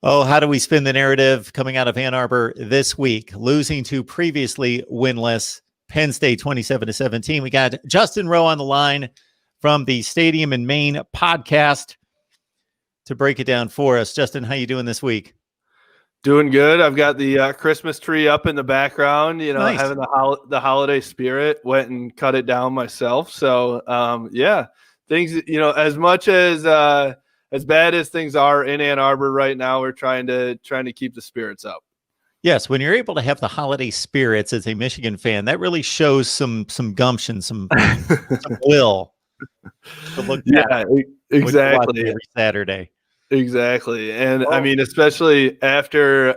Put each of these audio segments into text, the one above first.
Oh, how do we spin the narrative coming out of Ann Arbor this week? Losing to previously winless Penn State 27-17. We got Justin Rowe on the line from the Stadium in Maine podcast to break it down for us. Justin, how you doing this week? Doing good. I've got the Christmas tree up in the background, Nice. having the holiday spirit. Went and cut it down myself. So, things, as much as bad as things are in Ann Arbor right now, we're trying to keep the spirits up. Yes, when you're able to have the holiday spirits as a Michigan fan, that really shows some gumption, some will to look at exactly every Saturday. Exactly. And I mean, especially after,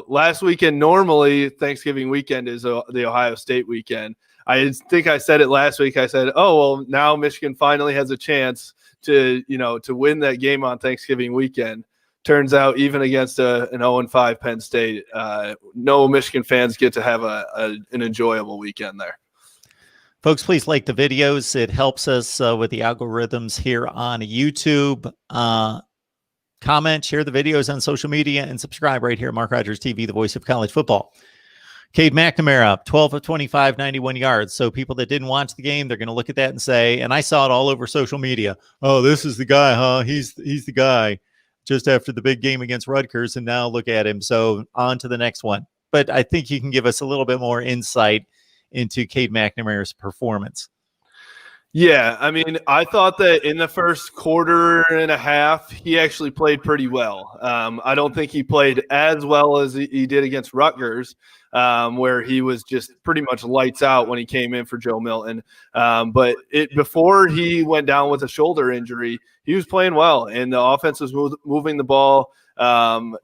last weekend, normally Thanksgiving weekend is the Ohio State weekend. I think I said it last week. I said, oh, well, now Michigan finally has a chance to win that game on Thanksgiving weekend. Turns out even against an 0-5 Penn State, no Michigan fans get to have an enjoyable weekend there. Folks, please like the videos. It helps us with the algorithms here on YouTube. Comment, share the videos on social media, and subscribe right here at MarkRogersTV, the voice of college football. Cade McNamara, 12 of 25, 91 yards. So people that didn't watch the game, they're going to look at that and say, and I saw it all over social media, oh, this is the guy, huh? He's the guy just after the big game against Rutgers, and now look at him. So on to the next one. But I think you can give us a little bit more insight into Cade McNamara's performance. Yeah, I mean, I thought that in the first quarter and a half, he actually played pretty well. I don't think he played as well as he did against Rutgers, where he was just pretty much lights out when he came in for Joe Milton. But before he went down with a shoulder injury, he was playing well, and the offense was moving the ball.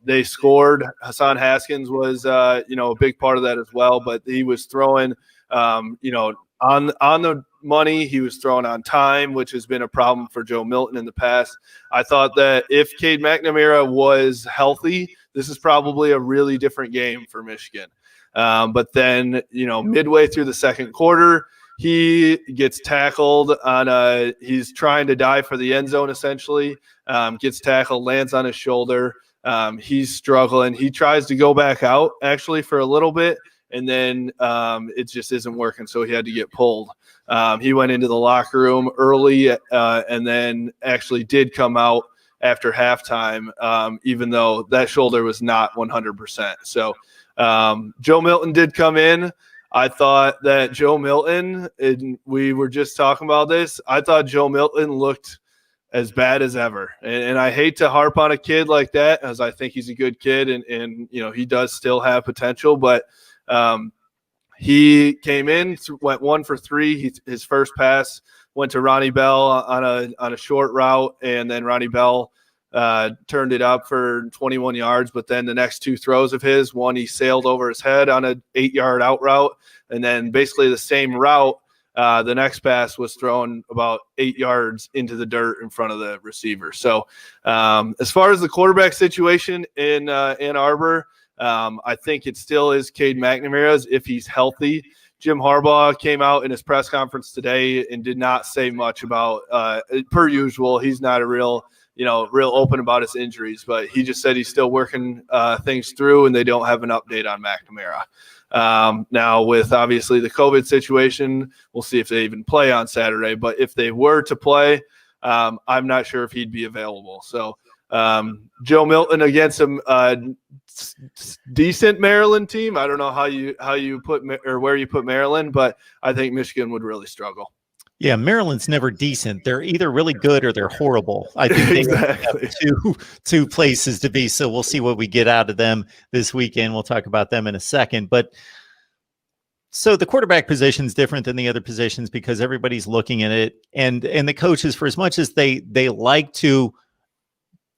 They scored. Hassan Haskins was, a big part of that as well, but he was throwing, on the money. He was throwing on time, which has been a problem for Joe Milton in the past. I thought that if Cade McNamara was healthy, this is probably a really different game for Michigan. But then, midway through the second quarter, he gets tackled he's trying to dive for the end zone, essentially, gets tackled, lands on his shoulder. He's struggling. He tries to go back out actually for a little bit, and then it just isn't working, so he had to get pulled. He went into the locker room early and then actually did come out after halftime, even though that shoulder was not 100%. So Joe Milton did come in. I thought that Joe Milton, and we were just talking about this, I thought Joe Milton looked as bad as ever. And I hate to harp on a kid like that, as I think he's a good kid and he does still have potential, but he came in, went 1 for 3. His first pass went to Ronnie Bell on a short route, and then Ronnie Bell turned it up for 21 yards. But then the next 2 throws of his, one he sailed over his head on an 8-yard out route, and then basically the same route. The next pass was thrown about 8 yards into the dirt in front of the receiver. So as far as the quarterback situation in Ann Arbor, I think it still is Cade McNamara's if he's healthy. Jim Harbaugh came out in his press conference today and did not say much about, per usual, he's not a real open about his injuries, but he just said he's still working things through and they don't have an update on McNamara. Now with obviously the COVID situation, we'll see if they even play on Saturday, but if they were to play, I'm not sure if he'd be available. So Joe Milton against a decent Maryland team. I don't know how you put or where you put Maryland, but I think Michigan would really struggle. Yeah, Maryland's never decent. They're either really good or they're horrible. I think they Exactly. have two places to be. So we'll see what we get out of them this weekend. We'll talk about them in a second. But so the quarterback position is different than the other positions because everybody's looking at it, and the coaches, for as much as they like to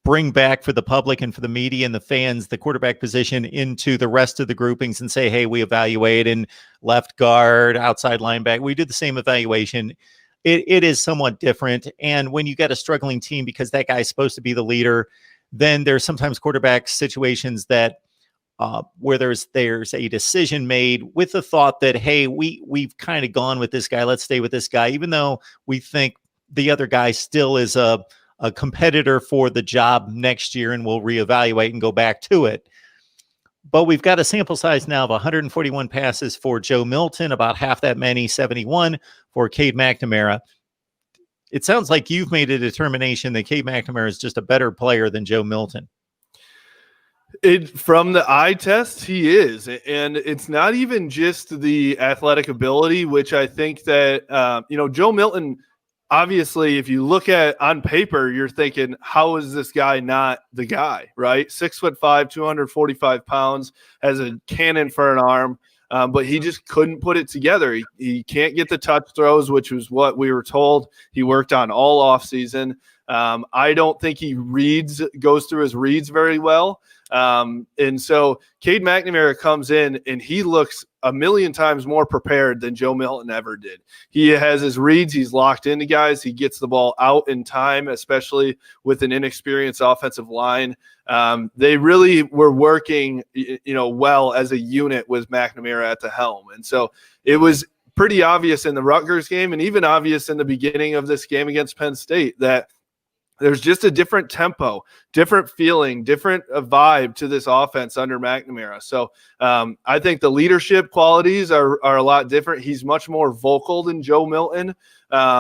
bring back for the public and for the media and the fans the quarterback position into the rest of the groupings and say, hey, we evaluate in left guard, outside linebacker. We do the same evaluation. It is somewhat different. And when you get a struggling team because that guy's supposed to be the leader, then there's sometimes quarterback situations that where there's a decision made with the thought that, hey, we've kind of gone with this guy. Let's stay with this guy, even though we think the other guy still is a a competitor for the job next year, and we'll reevaluate and go back to it. But we've got a sample size now of 141 passes for Joe Milton, about half that many, 71 for Cade McNamara. It sounds like you've made a determination that Cade McNamara is just a better player than Joe Milton. From the eye test, he is. And it's not even just the athletic ability, which I think that, Joe Milton, obviously, if you look at on paper, you're thinking, how is this guy not the guy, right? 6'5", 245 pounds, has a cannon for an arm, but he just couldn't put it together. He can't get the touch throws, which was what we were told he worked on all offseason. I don't think he goes through his reads very well. And so Cade McNamara comes in and he looks a million times more prepared than Joe Milton ever did. He has his reads. He's locked into guys. He gets the ball out in time, especially with an inexperienced offensive line. They really were working, well as a unit with McNamara at the helm. And so it was pretty obvious in the Rutgers game and even obvious in the beginning of this game against Penn State that there's just a different tempo, different feeling, different vibe to this offense under McNamara. So I think the leadership qualities are a lot different. He's much more vocal than Joe Milton,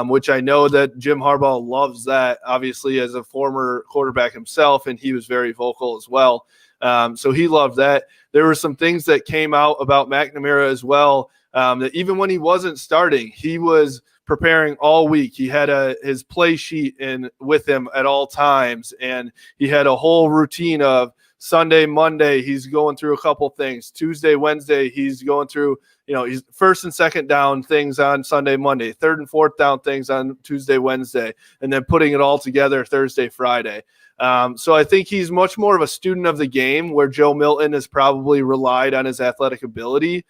which I know that Jim Harbaugh loves that, obviously, as a former quarterback himself, and he was very vocal as well. So he loved that. There were some things that came out about McNamara as well, that even when he wasn't starting, he was preparing all week. He had his play sheet with him at all times, and he had a whole routine of Sunday, Monday, he's going through a couple things. Tuesday, Wednesday, he's going through, he's first and second down things on Sunday, Monday, third and fourth down things on Tuesday, Wednesday, and then putting it all together Thursday, Friday. So I think he's much more of a student of the game, where Joe Milton has probably relied on his athletic ability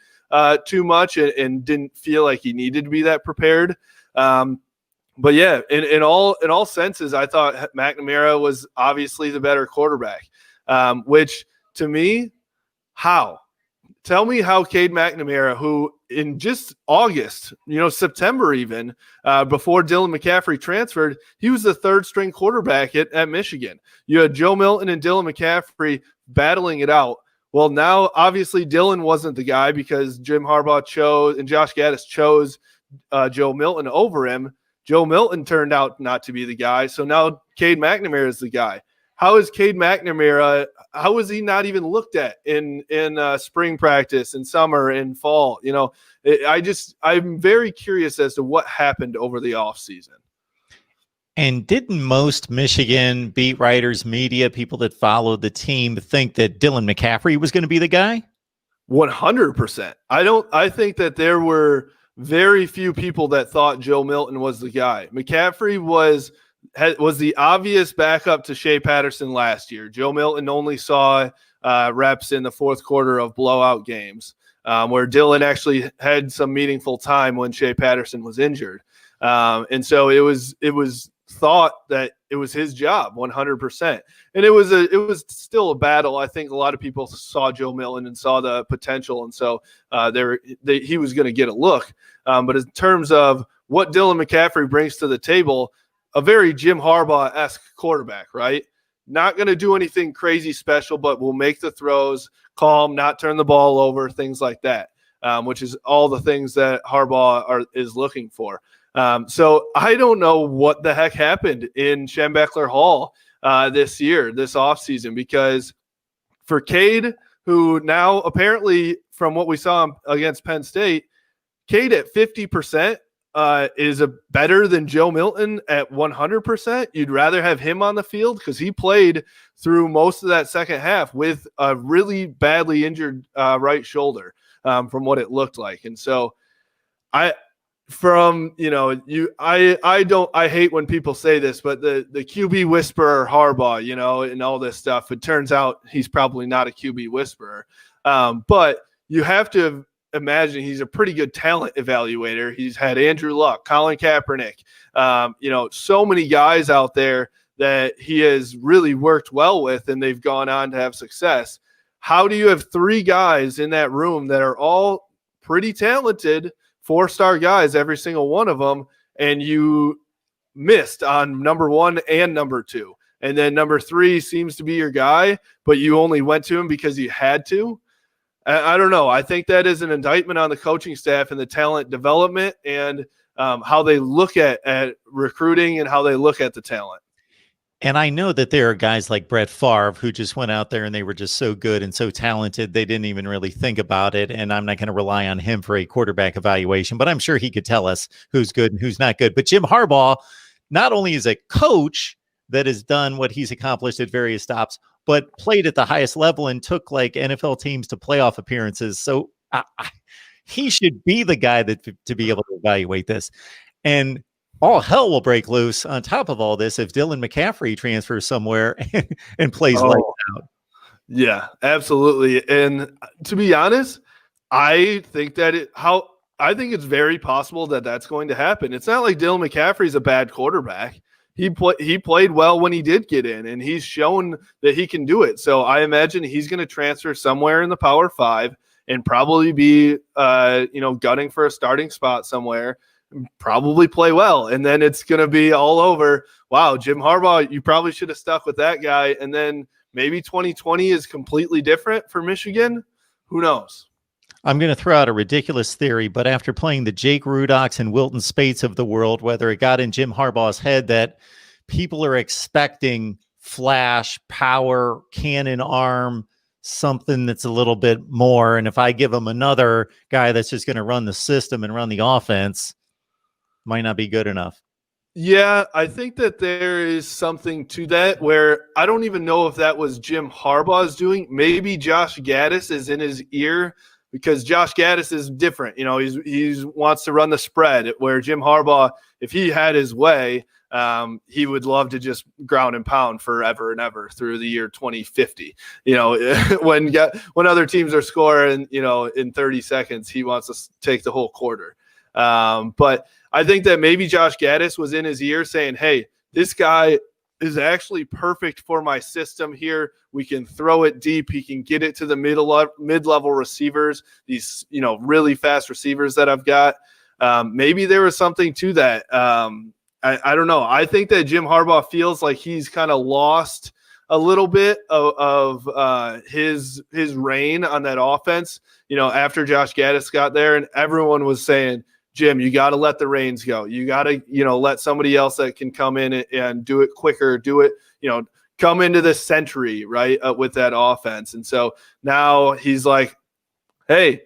too much and didn't feel like he needed to be that prepared. But yeah, in all senses, I thought McNamara was obviously the better quarterback, which to me, tell me how Cade McNamara, who in just August, September even, before Dylan McCaffrey transferred, he was the third string quarterback at Michigan. You had Joe Milton and Dylan McCaffrey battling it out. Well, now, obviously, Dylan wasn't the guy because Jim Harbaugh chose and Josh Gaddis chose Joe Milton over him. Joe Milton turned out not to be the guy. So now Cade McNamara is the guy. How is Cade McNamara? How is he not even looked at in spring practice, in summer, in fall? I'm very curious as to what happened over the offseason. And didn't most Michigan beat writers, media, people that followed the team think that Dylan McCaffrey was going to be the guy? 100%. I think that there were very few people that thought Joe Milton was the guy. McCaffrey was the obvious backup to Shea Patterson last year. Joe Milton only saw reps in the fourth quarter of blowout games, where Dylan actually had some meaningful time when Shea Patterson was injured. And so it was thought that it was his job 100%. And it was still a battle. I think a lot of people saw Joe Milton and saw the potential. And so he was going to get a look. But in terms of what Dylan McCaffrey brings to the table, a very Jim Harbaugh-esque quarterback, right? Not going to do anything crazy special, but will make the throws, calm, not turn the ball over, things like that, which is all the things that Harbaugh is looking for. So I don't know what the heck happened in Schembechler Hall this offseason, because for Cade, who now apparently from what we saw against Penn State, Cade at 50% is better than Joe Milton at 100%. You'd rather have him on the field because he played through most of that second half with a really badly injured right shoulder from what it looked like. And so I hate when people say this, but the QB whisperer Harbaugh, and all this stuff, it turns out he's probably not a QB whisperer. But you have to imagine he's a pretty good talent evaluator. He's had Andrew Luck, Colin Kaepernick, so many guys out there that he has really worked well with, and they've gone on to have success. How do you have three guys in that room that are all pretty talented, 4-star guys, every single one of them, and you missed on number 1 and number 2. And then number 3 seems to be your guy, but you only went to him because you had to. I don't know. I think that is an indictment on the coaching staff and the talent development and how they look at recruiting and how they look at the talent. And I know that there are guys like Brett Favre who just went out there and they were just so good and so talented, they didn't even really think about it. And I'm not going to rely on him for a quarterback evaluation, but I'm sure he could tell us who's good and who's not good. But Jim Harbaugh not only is a coach that has done what he's accomplished at various stops, but played at the highest level and took like NFL teams to playoff appearances. So he should be the guy to be able to evaluate this. And all hell will break loose on top of all this if Dylan McCaffrey transfers somewhere and plays lights out. Yeah, absolutely. And to be honest, I think it's very possible that that's going to happen. It's not like Dylan McCaffrey's a bad quarterback. He played well when he did get in, and he's shown that he can do it. So I imagine he's going to transfer somewhere in the Power 5 and probably be gunning for a starting spot somewhere. Probably play well, and then it's going to be all over. Wow, Jim Harbaugh, you probably should have stuck with that guy. And then maybe 2020 is completely different for Michigan. Who knows? I'm going to throw out a ridiculous theory, but after playing the Jake Rudocks and Wilton Spates of the world, whether it got in Jim Harbaugh's head that people are expecting flash, power, cannon arm, something that's a little bit more. And if I give them another guy that's just going to run the system and run the offense, might not be good enough. Yeah, I think that there is something to that where I don't even know if that was Jim Harbaugh's doing. Maybe Josh Gaddis is in his ear because Josh Gaddis is different. He wants to run the spread where Jim Harbaugh, if he had his way, he would love to just ground and pound forever and ever through the year 2050. When other teams are scoring, in 30 seconds, he wants to take the whole quarter. But I think that maybe Josh Gaddis was in his ear saying, hey, this guy is actually perfect for my system here. We can throw it deep. He can get it to the mid-level receivers, these, really fast receivers that I've got. Maybe there was something to that. I don't know. I think that Jim Harbaugh feels like he's kind of lost a little bit of his reign on that offense, after Josh Gaddis got there, and everyone was saying, Jim, you got to let the reins go. You got to, let somebody else that can come in and do it quicker, come into this century, right, with that offense. And so now he's like, hey,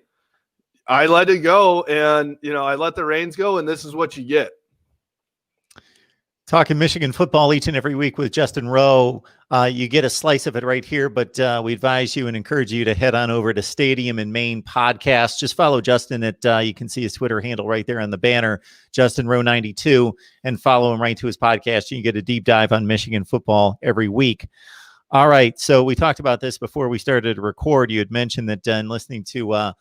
I let it go and, I let the reins go, and this is what you get. Talking Michigan football each and every week with Justin Rowe. You get a slice of it right here, but we advise you and encourage you to head on over to Stadium in Maine podcast. Just follow Justin at, you can see his Twitter handle right there on the banner, Justin Rowe 92, and follow him right to his podcast. You can get a deep dive on Michigan football every week. All right. So we talked about this before we started to record. You had mentioned that in listening to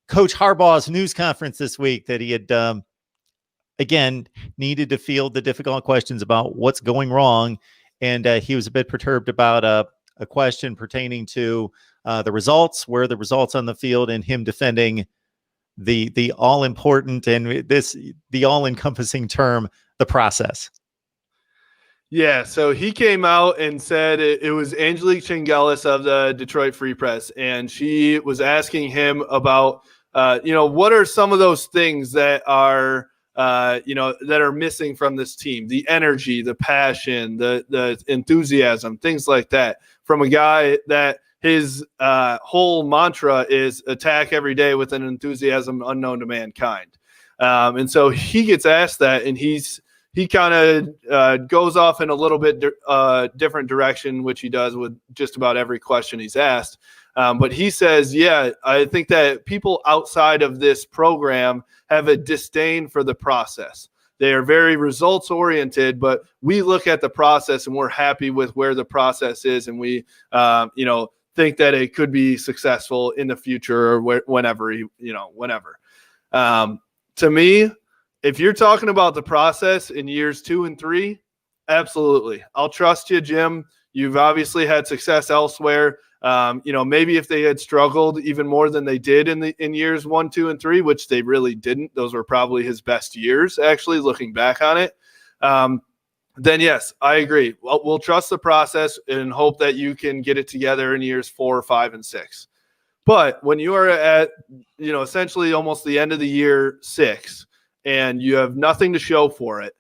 Coach Harbaugh's news conference this week that he had, again, needed to field the difficult questions about what's going wrong. And he was a bit perturbed about a question pertaining to the results, where the results on the field, and him defending the all-important and the all-encompassing term, the process. Yeah, so he came out and said it was Angelique Chengelis of the Detroit Free Press, and she was asking him about, what are some of those things that are that are missing from this team, the energy, the passion, the enthusiasm, things like that, from a guy that his whole mantra is attack every day with an enthusiasm unknown to mankind. And so he gets asked that, and he kind of goes off in a little bit different direction, which he does with just about every question he's asked. But he says, yeah, I think that people outside of this program have a disdain for the process. They are very results oriented, but we look at the process and we're happy with where the process is. And we, think that it could be successful in the future or whenever. To me, if you're talking about the process in years 2 and 3, absolutely. I'll trust you, Jim. You've obviously had success elsewhere. Maybe if they had struggled even more than they did in years 1, 2, and 3, which they really didn't, those were probably his best years, actually, looking back on it. then yes, I agree. We'll trust the process and hope that you can get it together in years 4, 5, and 6. But when you are at, essentially almost the end of the year 6 and you have nothing to show for it,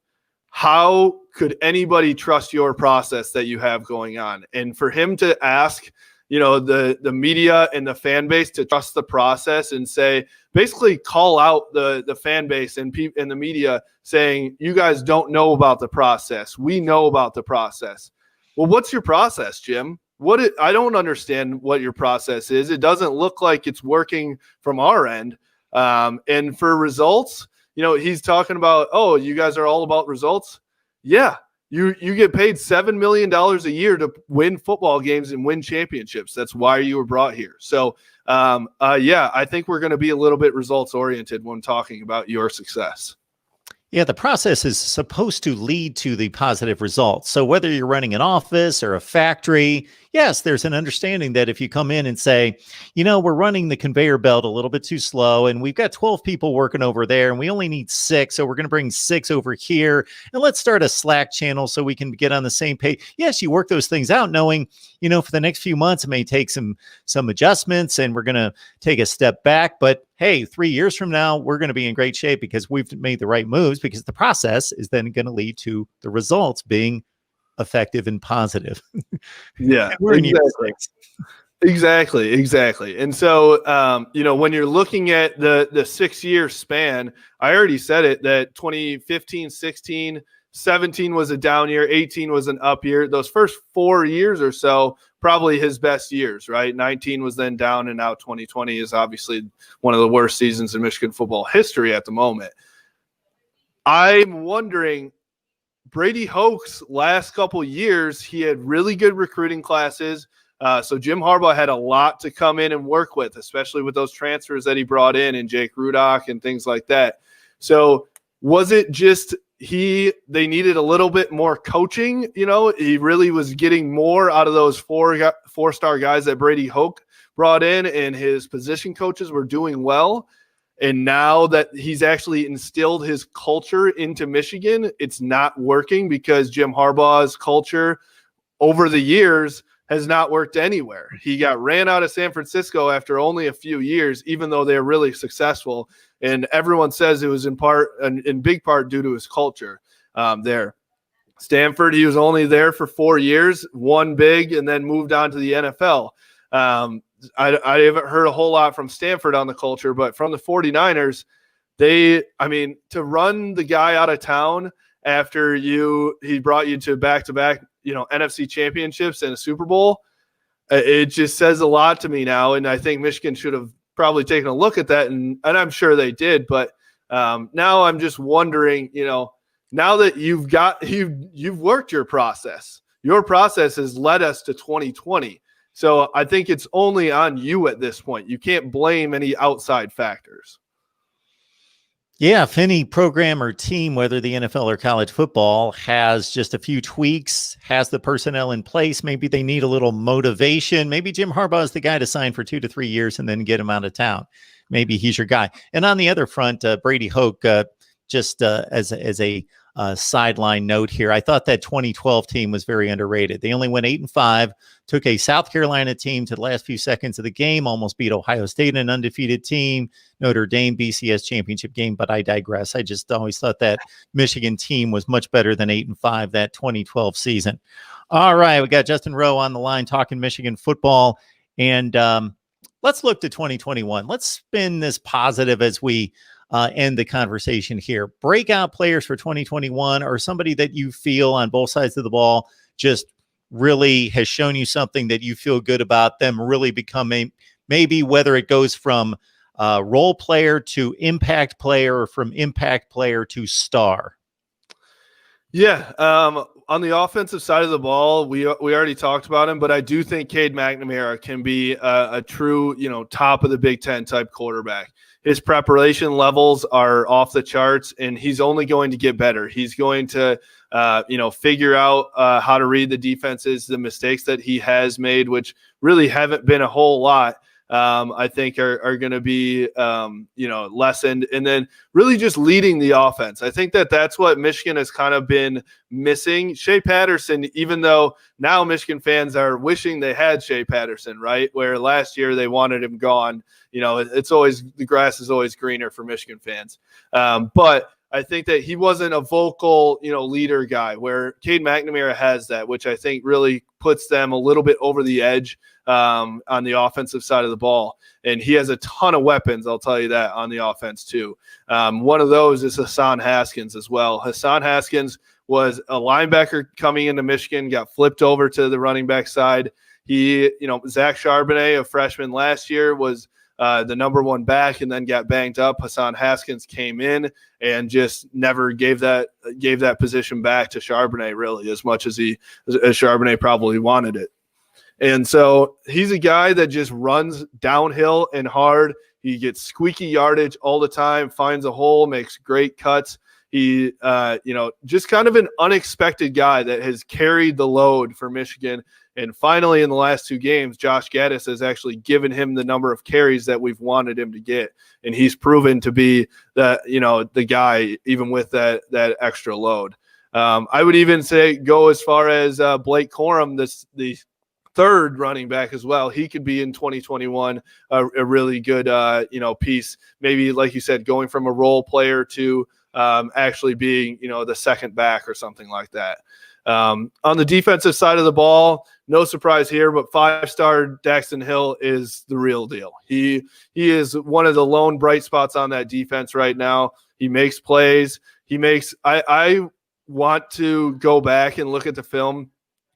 how could anybody trust your process that you have going on? And for him to ask, the media and the fan base to trust the process and say, basically call out the fan base and the media saying, you guys don't know about the process. We know about the process. Well, what's your process, Jim? I don't understand what your process is. It doesn't look like it's working from our end. And for results, he's talking about, oh, you guys are all about results. Yeah. You get paid $7 million a year to win football games and win championships. That's why you were brought here. So, I think we're going to be a little bit results oriented when talking about your success. Yeah, the process is supposed to lead to the positive results. So whether you're running an office or a factory, yes, there's an understanding that if you come in and say, we're running the conveyor belt a little bit too slow and we've got 12 people working over there and we only need 6. So we're going to bring 6 over here and let's start a Slack channel so we can get on the same page. Yes, you work those things out knowing, for the next few months, it may take some adjustments and we're going to take a step back. But hey, 3 years from now, we're going to be in great shape because we've made the right moves, because the process is then going to lead to the results being effective and positive. Yeah, we're in year 6. Exactly. And so, when you're looking at the 6-year span, I already said it, that 2015, 16, 17 was a down year, 18 was an up year. Those first 4 years or so, probably his best years, right? 19 was then down, and now 2020 is obviously one of the worst seasons in Michigan football history at the moment. I'm wondering, Brady Hoke's last couple years, he had really good recruiting classes. So Jim Harbaugh had a lot to come in and work with, especially with those transfers that he brought in and Jake Rudock and things like that. So was it just they needed a little bit more coaching? He really was getting more out of those four-star guys that Brady Hoke brought in, and his position coaches were doing well. And now that he's actually instilled his culture into Michigan, it's not working because Jim Harbaugh's culture over the years has not worked anywhere. He got ran out of San Francisco after only a few years, even though they're really successful. And everyone says it was in big part due to his culture there. Stanford, he was only there for 4 years, won big, and then moved on to the NFL. I haven't heard a whole lot from Stanford on the culture, but from the 49ers, to run the guy out of town after he brought you to back-to-back, NFC championships and a Super Bowl, it just says a lot to me now. And I think Michigan should have probably taken a look at that, and I'm sure they did. But now I'm just wondering, now that you've worked your process has led us to 2020. So I think it's only on you at this point. You can't blame any outside factors. Yeah, if any program or team, whether the NFL or college football, has just a few tweaks, has the personnel in place, maybe they need a little motivation. Maybe Jim Harbaugh is the guy to sign for 2 to 3 years and then get him out of town. Maybe he's your guy. And on the other front, Brady Hoke, just as a sideline note here, I thought that 2012 team was very underrated. They only went 8-5, took a South Carolina team to the last few seconds of the game, almost beat Ohio State, an undefeated team, Notre Dame BCS championship game, but I digress. I just always thought that Michigan team was much better than 8-5 that 2012 season. All right, we got Justin Rowe on the line talking Michigan football, and let's look to 2021. Let's spin this positive as we end the conversation here. Breakout players for 2021, or somebody that you feel on both sides of the ball just really has shown you something that you feel good about them really becoming, maybe whether it goes from role player to impact player or from impact player to star. Yeah. On the offensive side of the ball, we already talked about him, but I do think Cade McNamara can be a true, top of the Big Ten type quarterback. His preparation levels are off the charts, and he's only going to get better. He's going to, figure out how to read the defenses, the mistakes that he has made, which really haven't been a whole lot. I think are going to be, lessened. And then really just leading the offense. I think that's what Michigan has kind of been missing. Shea Patterson, even though now Michigan fans are wishing they had Shea Patterson, right? Where last year they wanted him gone. It's always, the grass is always greener for Michigan fans. But I think that he wasn't a vocal, leader guy, where Cade McNamara has that, which I think really puts them a little bit over the edge on the offensive side of the ball. And he has a ton of weapons, I'll tell you that, on the offense too. One of those is Hassan Haskins as well. Hassan Haskins was a linebacker coming into Michigan, got flipped over to the running back side. He, Zach Charbonnet, a freshman last year, was the number one back and then got banged up. Hassan Haskins came in and just never gave that position back to Charbonnet, really, as much as Charbonnet probably wanted it. And so he's a guy that just runs downhill and hard. He gets squeaky yardage all the time, finds a hole, makes great cuts. He, just kind of an unexpected guy that has carried the load for Michigan. And finally, in the last two games, Josh Gaddis has actually given him the number of carries that we've wanted him to get. And he's proven to be the guy, even with that extra load. I would even go as far as Blake Corum, the third running back as well. He could be in 2021 a really good, piece. Maybe, like you said, going from a role player to actually being, the second back or something like that. On the defensive side of the ball, no surprise here, but 5-star Daxton Hill is the real deal. He is one of the lone bright spots on that defense right now. He makes plays. I want to go back and look at the film.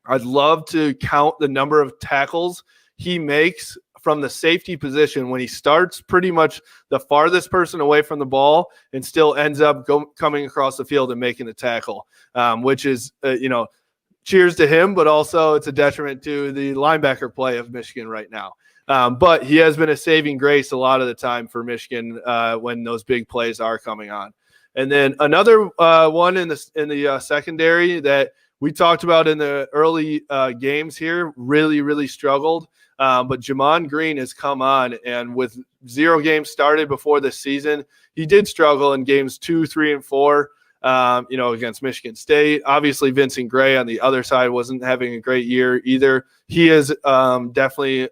I'd love to count the number of tackles he makes from the safety position when he starts pretty much the farthest person away from the ball and still ends up coming across the field and making the tackle, which is, cheers to him, but also it's a detriment to the linebacker play of Michigan right now. But he has been a saving grace a lot of the time for Michigan when those big plays are coming on. And then another one in the secondary that we talked about in the early games here really, really struggled. But Jamon Greene has come on, and with 0 games started before this season, he did struggle in games 2, 3, and 4, against Michigan State. Obviously, Vincent Gray on the other side wasn't having a great year either. He has definitely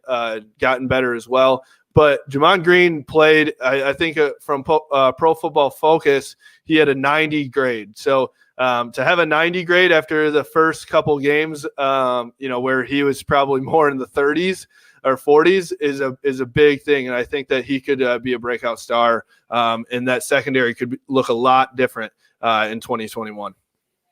gotten better as well. But Jamon Greene played, I think, from Pro Football Focus, he had a 90 grade. So to have a 90 grade after the first couple games, where he was probably more in the 30s or 40s is a big thing. And I think that he could be a breakout star, and that secondary could look a lot different in 2021.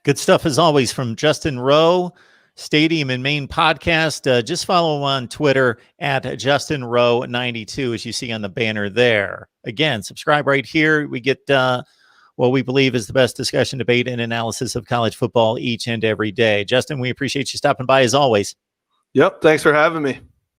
Good stuff as always from Justin Rowe, Stadium and Main podcast. Just follow him on Twitter at JustinRowe92, as you see on the banner there. Again, subscribe right here. We get what we believe is the best discussion, debate, and analysis of college football each and every day. Justin, we appreciate you stopping by as always. Yep. Thanks for having me.